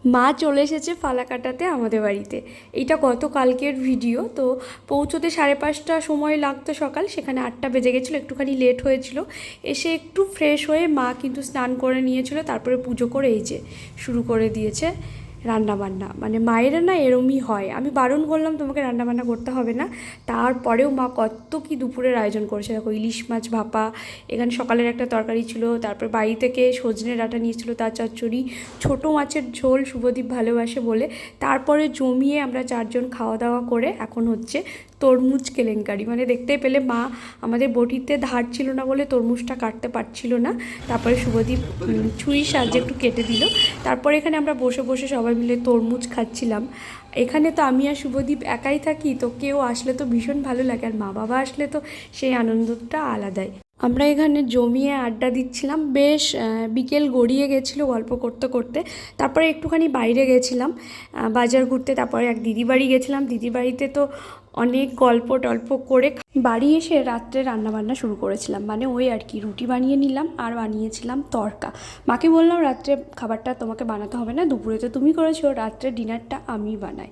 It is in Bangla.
মা চলে এসেছে ফালাকাটাতে আমাদের বাড়িতে। এইটা গতকালকের ভিডিও। তো পৌঁছোতে 5:30 সময় লাগতো সকাল, সেখানে 8টা বেজে গেছিলো, একটুখানি লেট হয়েছিল। এসে একটু ফ্রেশ হয়ে মা কিন্তু স্নান করে নিয়েছিল, তারপরে পুজো করে এই যে শুরু করে দিয়েছে রান্নাবান্না। মানে মায়েরা না এরমই হয়, আমি বারণ করলাম তোমাকে রান্নাবান্না করতে হবে না, তারপরেও মা কত কি দুপুরের আয়োজন করেছে। দেখো, ইলিশ মাছ ভাপা, এখানে সকালের একটা তরকারি ছিল, তারপর বাড়ি থেকে সজনে ডাঁটা নিয়েছিল তার চচ্চড়ি, ছোটো মাছের ঝোল শুভদীপ ভালোবাসে বলে। তারপরে জমিয়ে আমরা 4জন খাওয়া দাওয়া করে এখন হচ্ছে তরমুজ কেলেঙ্কারি। মানে দেখতেই পেলে মা আমাদের বটিতে ধার ছিল না বলে তরমুজটা কাটতে পারছিল না, তারপরে শুভদীপ ছুরির সাহায্যে একটু কেটে দিল। তারপরে এখানে আমরা বসে বসে সবাই মিলে তরমুজ খাচ্ছিলাম। এখানে তো আমি আর শুভদীপ একাই থাকি, তো কেউ আসলে তো ভীষণ ভালো লাগে, আর মা বাবা আসলে তো সেই আনন্দটা আলাদাই। আমরা এখানে জমিয়ে আড্ডা দিচ্ছিলাম, বেশ বিকেল গড়িয়ে গেছিলো গল্প করতে করতে। তারপরে একটুখানি বাইরে গেছিলাম বাজার ঘুরতে, তারপরে এক দিদি বাড়ি গেছিলাম। দিদি বাড়িতে তো অনেক গল্প টল্প করে বাড়ি এসে রাত্রে রান্নাবান্না শুরু করেছিলাম। মানে ওই আর কি, রুটি বানিয়ে নিলাম আর বানিয়েছিলাম তড়কা। মাকে বললাম রাত্রে খাবারটা তোমাকে বানাতে হবে না, দুপুরে তো তুমি করেছো, রাত্রে ডিনারটা আমি বানাই।